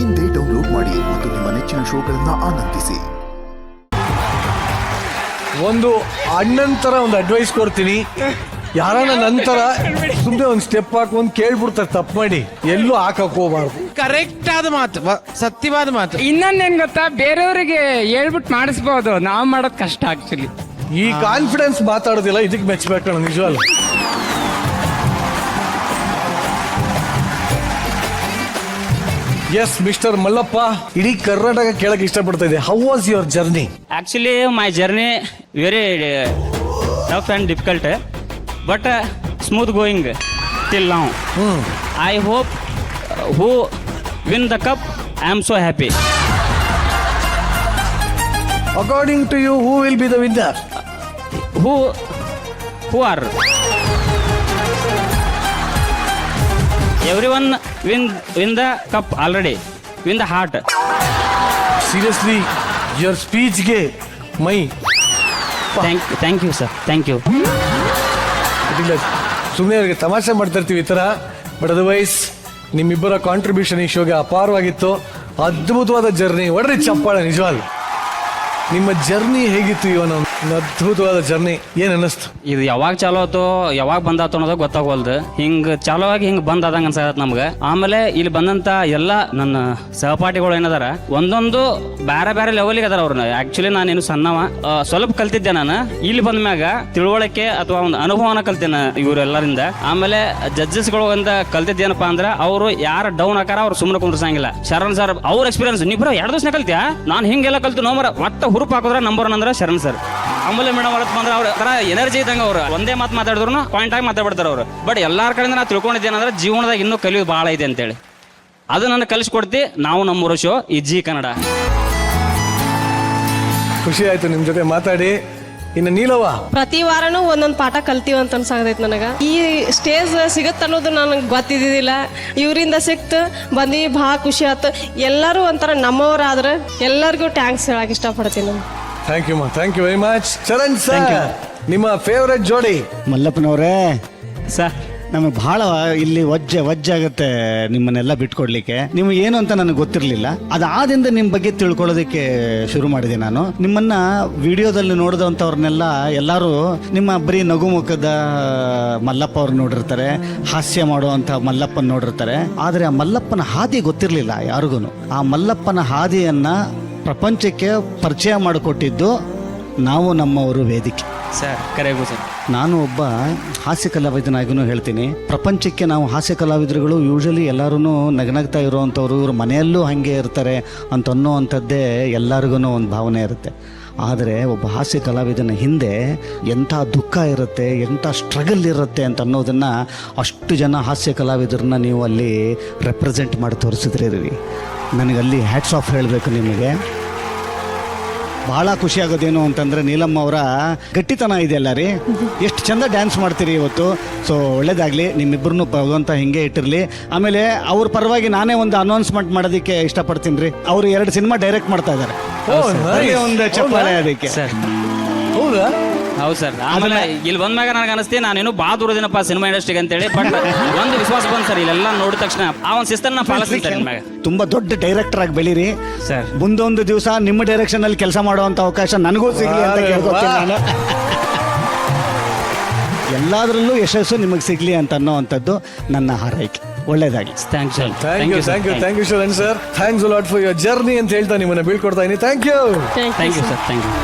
ಇಂದೇ ಡೌನ್ಲೋಡ್ ಮಾಡಿ ಮತ್ತು ನಿಮ್ಮ ನೆಚ್ಚಿನ ಶೋಗಳನ್ನ ಆನಂದಿಸಿ. ಒಂದು ಅಣ್ಣನ ಥರ ಒಂದು ಅಡ್ವೈಸ್ ಕೊಡ್ತೀನಿ. ಯಾರನ್ನ ನಂತರ ಸುಮ್ಮನೆ ಒಂದು ಸ್ಟೆಪ್ ಹಾಕೊಂಡು ಕೇಳ್ಬಿಡ್ತಾರೆ, ತಪ್ಪು ಮಾಡಿ ಎಲ್ಲೂ ಹಾಕಕ್ ಹೋಗ್ಬಾರ್ದು. ಕರೆಕ್ಟ್ ಆದ ಮಾತು, ಸತ್ಯವಾದ ಮಾತು. ಇನ್ನೊಂದೇನ್ ಗೊತ್ತಾ, ಬೇರೆಯವರಿಗೆ ಹೇಳ್ಬಿಟ್ಟು ಮಾಡಿಸ್ಬೋದು, ನಾವ್ ಮಾಡೋದ್ ಕಷ್ಟ ಆಕ್ಚುಲಿ. ಈ ಕಾನ್ಫಿಡೆನ್ಸ್ ಮಾತಾಡೋದಿಲ್ಲ, ಇದಕ್ಕೆ ಮೆಚ್ಚಬೇಕಣ್ಣ ನಿಜವಲ್ಲ. ಎಸ್ ಮಿಸ್ಟರ್ ಮಲ್ಲಪ್ಪ, ಇಡೀ ಕರ್ನಾಟಕ ಕೇಳಕ್ ಇಷ್ಟಪಡ್ತಾ ಇದೆ. How was your journey? Actually, my journey very tough and difficult, but smooth going till now. I hope who win the cup, I am so happy. According to you, who will be the winner? Who are? Everyone win the cup already. Win the heart. Seriously, your speech ge my Thank you, sir. Thank you. ಇಲ್ಲ, ಸುಮ್ಮನೆ ಅವ್ರಿಗೆ ತಮಾಷೆ ಮಾಡ್ತಾ ಇರ್ತೀವಿ ಈ ಥರ. But otherwise ನಿಮ್ಮಿಬ್ಬರ contribution ಈ ಶೋಗೆ ಅಪಾರವಾಗಿತ್ತು. ಅದ್ಭುತವಾದ ಜರ್ನಿ. ಒಡ್ರಿ ಚಪ್ಪಾಳೆ ನಿಜವಾಗ್ಲು. ನಿಮ್ಮ ಜರ್ನಿ ಹೇಗಿತ್ತು ಇವನ? ಅದ್ಭುತವಾದ ಜರ್ನಿ. ಏನ್ ಅನ್ನಿಸ್ತು? ಇದು ಯಾವಾಗ ಚಾಲೋ ಆಯ್ತು, ಯಾವಾಗ ಬಂದಾತು ಅನ್ನೋದು ಗೊತ್ತಾಗೋಲ್ದು. ಹಿಂಗ್ ಚಾಲೋ ಆಗಿ ಹಿಂಗ್ ಬಂದಾದಂಗ ಅನ್ಸತ್ ನಮ್ಗೆ. ಆಮೇಲೆ ಇಲ್ಲಿ ಬಂದಂತ ಎಲ್ಲ ನನ್ನ ಸಹಪಾಠಿಗಳು ಏನದಾರ, ಒಂದೊಂದು ಬೇರೆ ಬೇರೆ ಲೆವೆಲ್ಗೆ ಅದಾರ ಅವ್ರನ್ನ. ಆಕ್ಚುಲಿ ನಾನೇನು ಸಣ್ಣವ, ಸ್ವಲ್ಪ ಕಲ್ತಿದ್ದೆ ನಾನು. ಇಲ್ಲಿ ಬಂದ ಮ್ಯಾಗ ತಿಳುವಳಿಕೆ ಅಥವಾ ಒಂದು ಅನುಭವನ ಕಲ್ತೇನೆ ಇವರೆಲ್ಲರಿಂದ. ಆಮೇಲೆ ಜಡ್ಜಸ್ಗಳು ಅಂತ ಕಲ್ತಿದ್ದೇನಪ್ಪ ಅಂದ್ರೆ, ಅವರು ಯಾರು ಡೌನ್ ಹಾಕಾರ ಅವ್ರು ಸುಮ್ಮನೆ ಕುಂದ್ರಸಂಗಿಲ್ಲ. ಶರಣ್ ಸರ್ ಅವ್ರ ಎಕ್ಸ್ಪೀರಿಯನ್ಸ್, ನೀವು ಬರೋ 2 ದಿವಸ ಕಲ್ತ್ಯಾ, ನಾನು ಹಿಂಗೆಲ್ಲ ಕಲ್ತು ನೋಮರ ಒಟ್ಟ ಹುರುಪ್ ಹಾಕಿದ್ರೆ ನಂಬರ್ 1 ಅಂದ್ರೆ ಶರಣ್ ಸರ್. ಆಮೇಲೆ ಮೇಡಮ್ ಅವತ್ತು ಬಂದ್ರೆ ಅವ್ರ ತರ ಎನರ್ಜಿ ಇದ್ದಂಗೆ ಅವ್ರು ಒಂದೇ ಮಾತು ಮಾತಾಡಿದ್ರು ಪಾಯಿಂಟ್ ಆಗಿ ಮಾತಾಡ್ತಾರೆ ಅವರು. ಬಟ್ ಎಲ್ಲಾರ ಕಡೆಯಿಂದ ನಾ ತಿಳ್ಕೊಂಡಿದ್ದೇನಂದ್ರೆ ಜೀವನದಾಗ ಇನ್ನೂ ಕಲಿಯೋದು ಭಾಳ ಇದೆ ಅಂತೇಳಿ. ಅದು ನನ್ನ ಕಲಿಸ್ಕೊಡ್ತಿ ನಾವು ನಮ್ಮೂರ ಶೋ ಈ ಜಿ ಕನ್ನಡ. ಖುಷಿ ಆಯ್ತು ನಿಮ್ ಜೊತೆ ಮಾತಾಡಿ. ಇನ್ನು ನೀಲವ, ಪ್ರತಿ ವಾರನೂ ಒಂದೊಂದು ಪಾಠ ಕಲ್ತೀವಿ ಅಂತ ಅನ್ಸಾಗತೈತಿ ನನಗೆ. ಈ ಸ್ಟೇಜ್ ಸಿಗುತ್ತೆ ಅನ್ನೋದು ನನಗೆ ಗೊತ್ತಿದ್ದಿದ್ದಿಲ್ಲ. ಇವರಿಂದ ಸಿಕ್ತು ಬಂದು ಭಾಳ ಖುಷಿ ಆಯ್ತು. ಎಲ್ಲರೂ ಒಂಥರ ನಮ್ಮವರಾದ್ರೆ ಎಲ್ಲರಿಗೂ ಟ್ಯಾಂಕ್ಸ್ ಹೇಳಕ್ ಇಷ್ಟಪಡ್ತೀನಿ. Thank you thank you very much. Sharan sir, ನಿಮ್ಮ ಫೇವರೆಟ್ ಜೋಡಿ? ಮಲ್ಲಪ್ಪನವರೇ ಸರ್, ನಮಗೆ ಭಾಳ ಇಲ್ಲಿ ವಜ್ಜಾಗುತ್ತೆ ನಿಮ್ಮನ್ನೆಲ್ಲ ಬಿಟ್ಕೊಡ್ಲಿಕ್ಕೆ. ನಿಮ್ಗೆ ಏನು ಅಂತ ನನಗೆ ಗೊತ್ತಿರಲಿಲ್ಲ. ಅದಾದಿಂದ ನಿಮ್ಮ ಬಗ್ಗೆ ತಿಳ್ಕೊಳ್ಳೋದಕ್ಕೆ ಶುರು ಮಾಡಿದೆ ನಾನು. ನಿಮ್ಮನ್ನ ವಿಡಿಯೋದಲ್ಲಿ ನೋಡಿದಂಥವ್ರನ್ನೆಲ್ಲ ಎಲ್ಲರೂ ನಿಮ್ಮ ಬರೀ ನಗು ಮುಖದ ಮಲ್ಲಪ್ಪ ಅವ್ರು ನೋಡಿರ್ತಾರೆ, ಹಾಸ್ಯ ಮಾಡುವಂಥ ಮಲ್ಲಪ್ಪನ ನೋಡಿರ್ತಾರೆ. ಆದರೆ ಆ ಮಲ್ಲಪ್ಪನ ಹಾದಿ ಗೊತ್ತಿರಲಿಲ್ಲ ಯಾರಿಗೂ. ಆ ಮಲ್ಲಪ್ಪನ ಹಾದಿಯನ್ನು ಪ್ರಪಂಚಕ್ಕೆ ಪರಿಚಯ ಮಾಡಿಕೊಟ್ಟಿದ್ದು ನಾವು, ನಮ್ಮವರು ವೇದಿಕೆ. ಸರ್ ಕರೆಗೂ ಸರ್, ನಾನು ಒಬ್ಬ ಹಾಸ್ಯ ಕಲಾವಿದನಾಗಿನೂ ಹೇಳ್ತೀನಿ. ಪ್ರಪಂಚಕ್ಕೆ ನಾವು ಹಾಸ್ಯ ಕಲಾವಿದರುಗಳು ಯೂಶಲಿ ಎಲ್ಲರೂ ನಗನಗ್ತಾ ಇರುವಂಥವ್ರು, ಇವ್ರ ಮನೆಯಲ್ಲೂ ಹಾಗೆ ಇರ್ತಾರೆ ಅಂತ ಅನ್ನೋವಂಥದ್ದೇ ಎಲ್ಲರಿಗೂ ಒಂದು ಭಾವನೆ ಇರುತ್ತೆ. ಆದರೆ ಒಬ್ಬ ಹಾಸ್ಯ ಕಲಾವಿದನ ಹಿಂದೆ ಎಂಥ ದುಃಖ ಇರುತ್ತೆ, ಎಂಥ ಸ್ಟ್ರಗಲ್ ಇರುತ್ತೆ ಅಂತ ಅನ್ನೋದನ್ನು ಅಷ್ಟು ಜನ ಹಾಸ್ಯ ಕಲಾವಿದರನ್ನ ನೀವು ಅಲ್ಲಿ ರೆಪ್ರೆಸೆಂಟ್ ಮಾಡಿ ತೋರಿಸಿದ್ರಿ. ನನಗಲ್ಲಿ ಹ್ಯಾಟ್ಸ್ ಆಫ್ ಹೇಳಬೇಕು ನಿಮಗೆ. ಭಾಳ ಖುಷಿ ಆಗೋದೇನು ಅಂತಂದರೆ ನೀಲಮ್ಮ ಅವರ ಗಟ್ಟಿತನ ಇದೆಯಲ್ಲ ರೀ, ಎಷ್ಟು ಚಂದ ಡ್ಯಾನ್ಸ್ ಮಾಡ್ತೀರಿ ಇವತ್ತು. ಸೊ ಒಳ್ಳೇದಾಗಲಿ, ನಿಮ್ಮಿಬ್ಬರನ್ನು ಭಗವಂತ ಹಿಂಗೆ ಇಟ್ಟಿರಲಿ. ಆಮೇಲೆ ಅವ್ರ ಪರವಾಗಿ ನಾನೇ ಒಂದು ಅನೌನ್ಸ್ಮೆಂಟ್ ಮಾಡೋದಕ್ಕೆ ಇಷ್ಟಪಡ್ತೀನಿ ರೀ. ಅವರು 2 ಸಿನಿಮಾ ಡೈರೆಕ್ಟ್ ಮಾಡ್ತಾ ಇದ್ದಾರೆ. ಒಂದು ಚಪ್ಪಾಳೆ ಅದಕ್ಕೆ. ಸರ್ ಹೌದಾ? ಹೌದು ಸರ್. ಆಮೇಲೆ ಇಲ್ಲಿ ಬಂದಾಗ ನನಗೆ ಅನಿಸ್ತಿ ನಾನೇನು ಭಾಳ ದೂರದಿನಪ್ಪ ಸಿನಿಮಾ ಇಂಡಸ್ಟ್ರಿಗೆ ಅಂತೇಳಿ. ಬಟ್ ಒಂದು ವಿಶ್ವಾಸ ಬಂದು ಸರ್, ಇಲ್ಲೆಲ್ಲ ನೋಡಿದ ತಕ್ಷಣ ಆ ಒಂದು ಶಿಸ್ತನ್ನ ಪಾಲಿಸ್ತೀನಿ ಸರ್. ನಿಮಗೆ ತುಂಬ ದೊಡ್ಡ ಡೈರೆಕ್ಟರ್ ಆಗಿ ಬೆಳೀರಿ ಸರ್. ಮುಂದೊಂದು ದಿವಸ ನಿಮ್ಮ ಡೈರೆಕ್ಷನ್ ಅಲ್ಲಿ ಕೆಲಸ ಮಾಡುವಂತ ಅವಕಾಶ ನನಗೂ ಸಿಗಲಿ ಅಂತ ಕೇಳ್ಕೊತೀನಿ ನಾನು. ಎಲ್ಲದರಲ್ಲೂ ಯಶಸ್ಸು ನಿಮಗೆ ಸಿಗ್ಲಿ ಅಂತ ಅನ್ನೋವಂಥದ್ದು ನನ್ನ ಹಾರೈಕೆ. ಒಳ್ಳೇದಾಗಿ. Thank you thank you Sharan sir. Thanks a lot for your journey ಅಂತ ಹೇಳ್ತಾ ನಿಮ್ಮನ್ನ ಬೀಳ್ಕೊಡ್ತಾ ಇದೀನಿ. Thank you sir. Thank you.